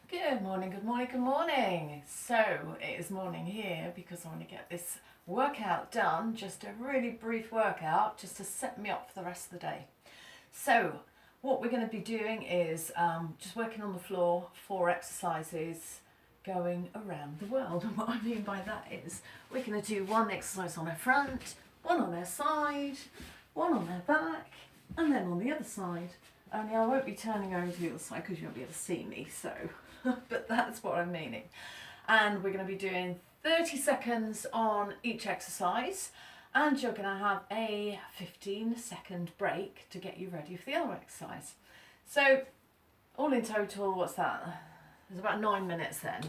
Good morning, good morning, good morning. So it is morning here because I want to get this workout done, just a really brief workout just to set me up for the rest of the day. So what we're going to be doing is just working on the floor, 4 exercises going around the world. And what I mean by that is we're going to do 1 exercise on their front, 1 on their side, 1 on their back, and then on the other side. Only I won't be turning over to the other side because you won't be able to see me, so but that's what I'm meaning. And we're going to be doing 30 seconds on each exercise, and you're going to have a 15-second break to get you ready for the other exercise. So all in total, what's that? There's about 9 minutes then.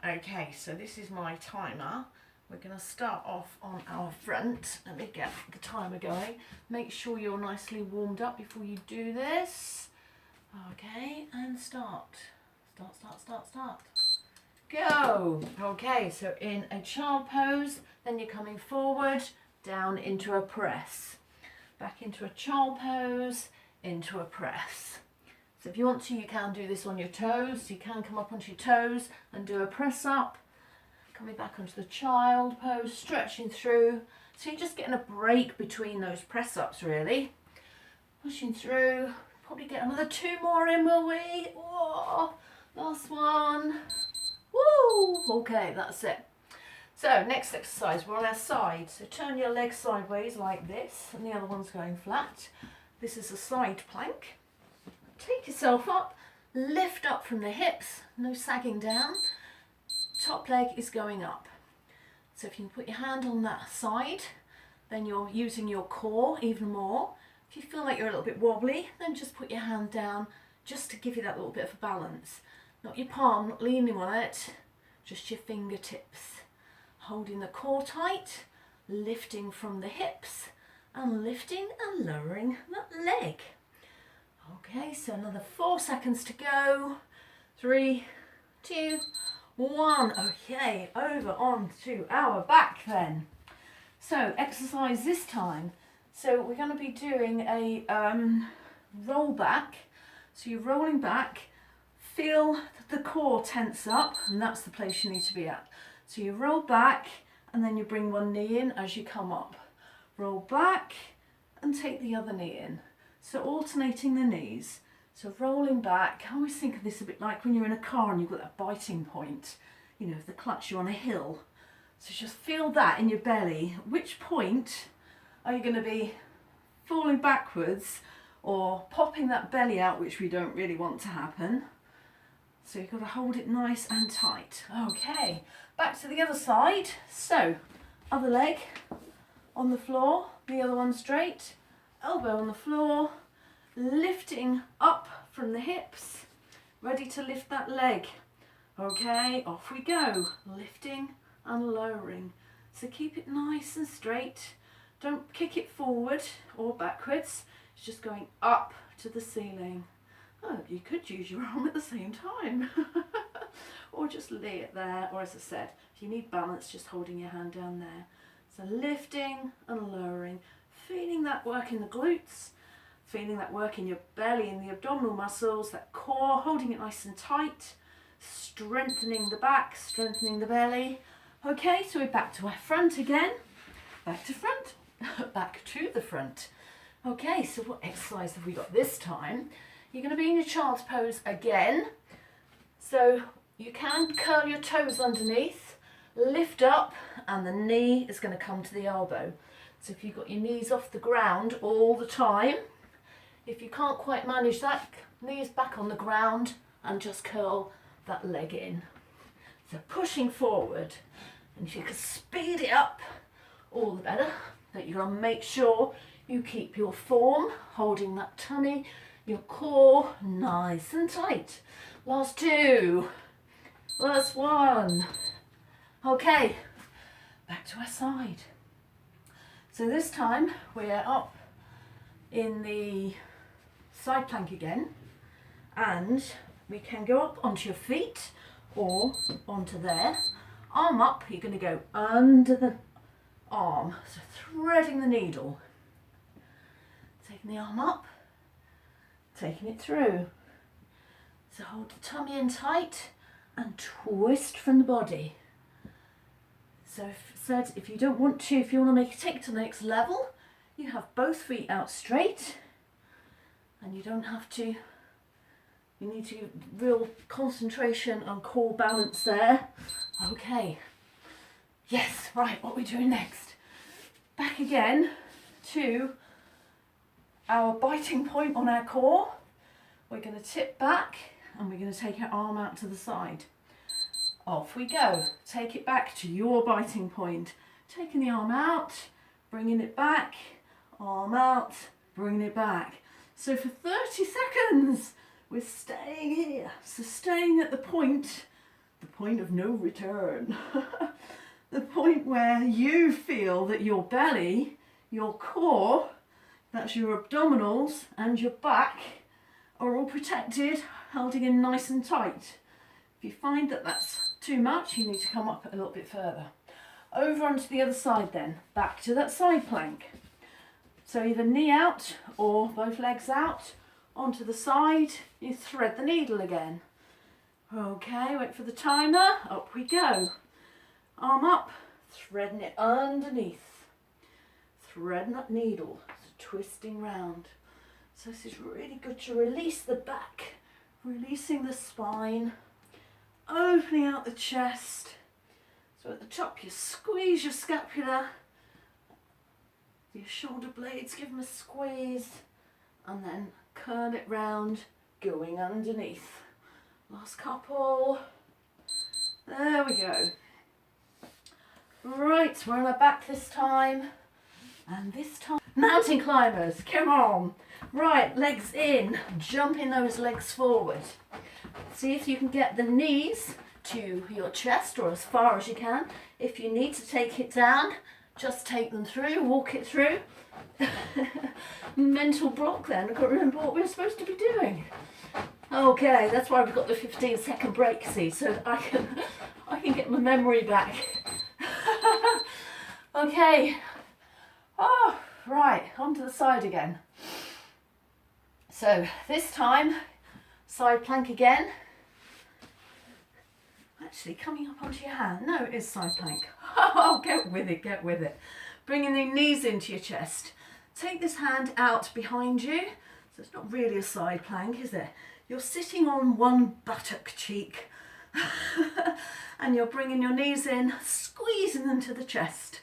Okay, so this is my timer. We're going to start off on our front. Let me get the timer going. Make sure you're nicely warmed up before you do this. Okay, and start. Start. Go! Okay, so in a child pose, then you're coming forward, down into a press. Back into a child pose, into a press. So if you want to, you can do this on your toes. You can come up onto your toes and do a press up. Coming back onto the child pose, stretching through. So you're just getting a break between those press ups really. Pushing through. Probably get another 2 more in, will we? Oh, last one. Woo! Okay, that's it. So next exercise, we're on our side. So turn your legs sideways like this, and the other one's going flat. This is a side plank. Take yourself up, lift up from the hips, no sagging down. Top leg is going up. So if you can put your hand on that side, then you're using your core even more. If you feel like you're a little bit wobbly, then just put your hand down just to give you that little bit of a balance. Not your palm, not leaning on it, just your fingertips. Holding the core tight, lifting from the hips, and lifting and lowering that leg. Okay, so another 4 seconds to go. 3, 2, 1. Okay, over on to our back then. So exercise this time. So we're going to be doing a roll back. So you're rolling back, feel the core tense up, and that's the place you need to be at. So you roll back and then you bring one knee in as you come up. Roll back and take the other knee in. So alternating the knees. So rolling back, I always think of this a bit like when you're in a car and you've got that biting point, you know, the clutch, you're on a hill. So just feel that in your belly. At which point are you going to be falling backwards or popping that belly out, which we don't really want to happen. So you've got to hold it nice and tight. Okay, back to the other side. So other leg on the floor, the other one straight, elbow on the floor, lifting up from the hips, ready to lift that leg. Okay, off we go, lifting and lowering. So keep it nice and straight. Don't kick it forward or backwards. It's just going up to the ceiling. Oh, you could use your arm at the same time. Or just lay it there, or as I said, if you need balance, just holding your hand down there. So lifting and lowering, feeling that work in the glutes, feeling that work in your belly and the abdominal muscles, that core, holding it nice and tight, strengthening the back, strengthening the belly. Okay, so we're back to our front again. Back to front, back to the front. Okay, so what exercise have we got this time? You're going to be in your child's pose again. So you can curl your toes underneath, lift up, and the knee is going to come to the elbow. So if you've got your knees off the ground all the time, if you can't quite manage that, knees back on the ground and just curl that leg in. So pushing forward, and if you can speed it up, all the better. But you've got to make sure you keep your form, holding that tummy, your core nice and tight. Last 2, last 1. Okay, back to our side. So this time we're up in the side plank again, and we can go up onto your feet or onto there. Arm up, you're going to go under the arm, so threading the needle. Taking the arm up, taking it through. So hold the tummy in tight, and twist from the body. So if you don't want to, if you want to take it to the next level, you have both feet out straight, and you don't have to, you need to give real concentration on core balance there. Okay, yes, right, what are we doing next? Back again to our biting point on our core. We're going to tip back and we're going to take our arm out to the side. Off we go. Take it back to your biting point. Taking the arm out, bringing it back, arm out, bringing it back. So for 30 seconds, we're staying here. So staying at the point of no return. The point where you feel that your belly, your core, that's your abdominals and your back, are all protected, holding in nice and tight. If you find that that's too much, you need to come up a little bit further. Over onto the other side then, back to that side plank. So either knee out or both legs out, onto the side, you thread the needle again. Okay, wait for the timer, up we go. Arm up, threading it underneath. Threading that needle, twisting round. So this is really good to release the back, releasing the spine, opening out the chest. So at the top you squeeze your scapula, your shoulder blades, give them a squeeze, and then curl it round, going underneath. Last couple. There we go. Right, we're on our back this time. And this time, mountain climbers, come on. Right, legs in, jumping those legs forward. See if you can get the knees to your chest or as far as you can. If you need to take it down, just take them through, walk it through. Mental block then, I can't remember what we were supposed to be doing. Okay, that's why we've got the 15-second break, see, so I can get my memory back. Okay. Oh, right, onto the side again. So this time, side plank again. Actually, coming up onto your hand. No, it is side plank. Oh, get with it, get with it. Bringing the knees into your chest. Take this hand out behind you. So it's not really a side plank, is it? You're sitting on one buttock cheek. And you're bringing your knees in, squeezing them to the chest.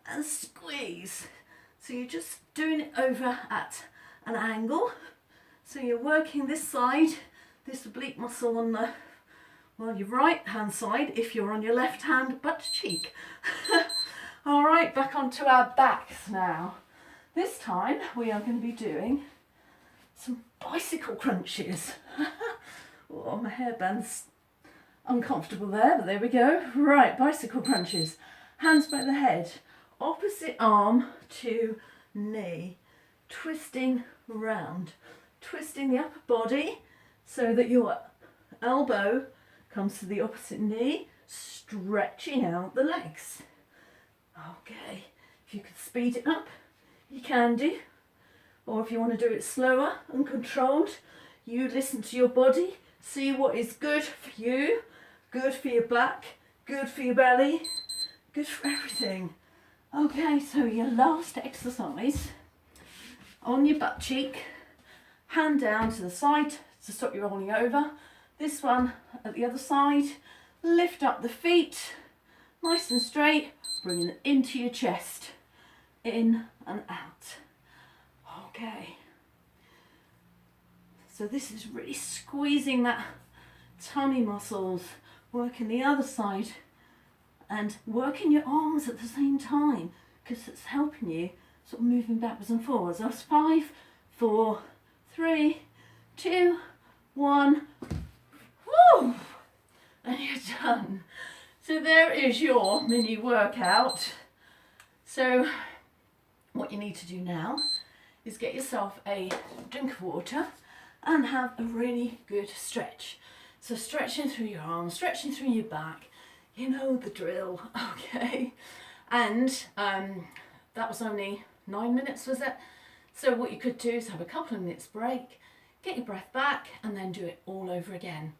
And squeeze. So you're just doing it over at an angle. So you're working this side, this oblique muscle on the, well, your right hand side if you're on your left hand butt cheek. All right, back onto our backs now. This time we are going to be doing some bicycle crunches. Oh, my hairband's uncomfortable there, but there we go. Right, bicycle crunches. Hands by the head, opposite arm to knee, twisting round, twisting the upper body so that your elbow comes to the opposite knee, stretching out the legs. Okay, if you could speed it up, you can do. Or if you want to do it slower and controlled, you listen to your body, see what is good for you, good for your back, good for your belly, good for everything. Okay, so your last exercise, on your butt cheek, hand down to the side to stop you rolling over. This one at the other side, lift up the feet, nice and straight, bringing it into your chest, in and out. Okay. So this is really squeezing that tummy muscles, working the other side and working your arms at the same time because it's helping you sort of moving backwards and forwards. That's 5, 4, 3, 2, 1. Woo! And you're done. So there is your mini workout. So what you need to do now is get yourself a drink of water and have a really good stretch. So stretching through your arms, stretching through your back, you know the drill, okay? And that was only 9 minutes, was it? So what you could do is have a couple of minutes break, get your breath back, and then do it all over again.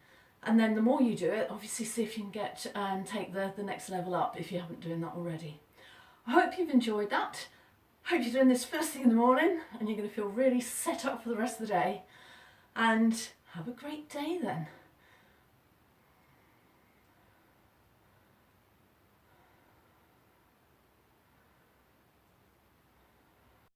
And then the more you do it, obviously see if you can get take the next level up if you haven't doing that already. I hope you've enjoyed that. Hope you're doing this first thing in the morning and you're going to feel really set up for the rest of the day. And have a great day then.